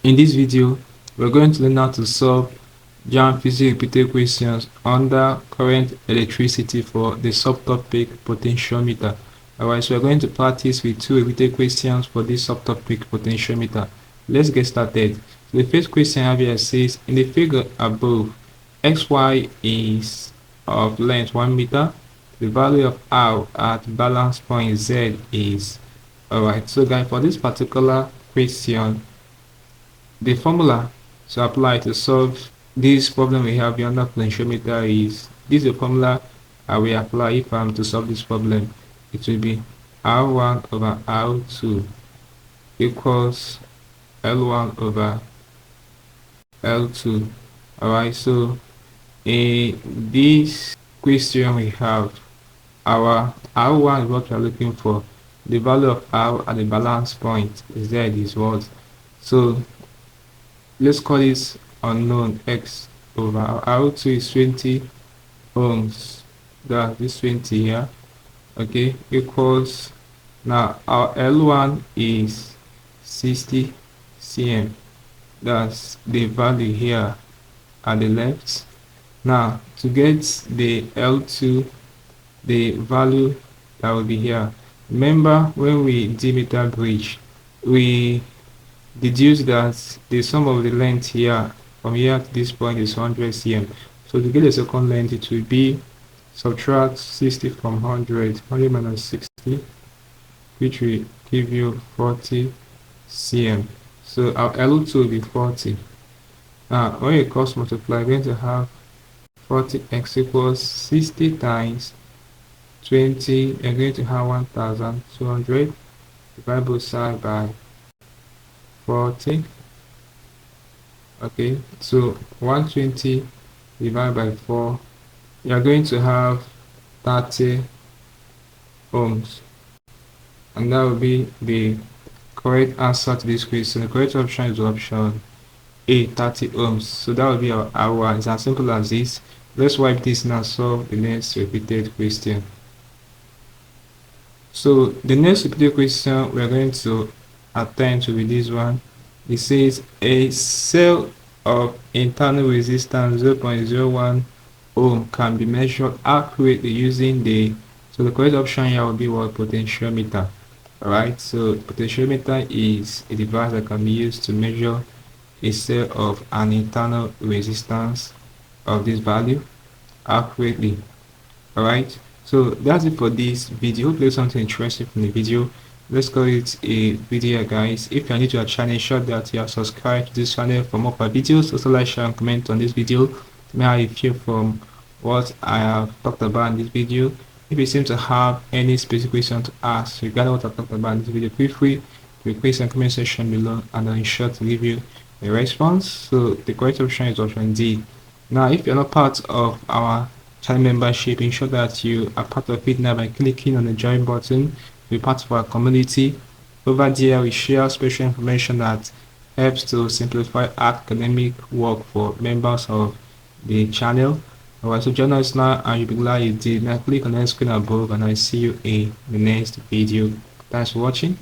In this video, we're going to learn how to solve JAMB Physics repeated questions under current electricity for the subtopic potentiometer. Alright, so we're going to practice with two repeated questions for this subtopic potentiometer. Let's get started. So the first question I have here says, in the figure above, xy is of length 1 meter. The value of r at balance point z is. Alright, so guys, for this particular question, the formula to apply to solve this problem we have under potentiometer is, this is the formula I will apply if I'm to solve this problem. It will be R1 over R2 equals L1 over L2. Alright, so in this question we have our R1 is what we are looking for. The value of R at the balance point Z is what? So let's call this unknown x over R2 is 20 ohms. That's this 20 here. Okay, equals, now our L1 is 60 cm. That's the value here at the left. Now to get the L2, the value that will be here. Remember, when we diameter bridge, we deduce that the sum of the length here from here to this point is 100 cm. So to get the second length, it will be subtract 60 from 100 minus 60, which will give you 40 cm. So our L2 will be 40. Now when you cross multiply, we're going to have 40x equals 60 times 20. You're going to have 1200. Divide both sides by 40. Okay, so 120 divided by 4, you are going to have 30 ohms, and that will be the correct answer to this question. The correct option is option A, 30 ohms. So that will be our R1. It's as simple as this. Let's wipe this now, solve the next repeated question. So the next repeated question we are going to attend to with this one. It says a cell of internal resistance 0.01 ohm can be measured accurately using the, so the correct option here will be what? Potentiometer. Alright, so potentiometer is a device that can be used to measure a cell of an internal resistance of this value accurately. Alright, so that's it for this video. Hope you learned something interesting from the video. Let's call it a video, guys. If you are new to our channel, ensure that you are subscribed to this channel for more videos. Also like, share, and comment on this video. Tell me how you feel from what I have talked about in this video. If you seem to have any specific question to ask regarding what I talked about in this video, feel free to request in the comment section below, and I'll ensure to give you a response. So the correct option is option D. Now, if you're not part of our channel membership, ensure that you are part of it now by clicking on the join button. Be part of our community. Over there we share special information that helps to simplify academic work for members of the channel. Alright, so join us now and you'll be glad you did. Now click on the screen above and I'll see you in the next video. Thanks for watching.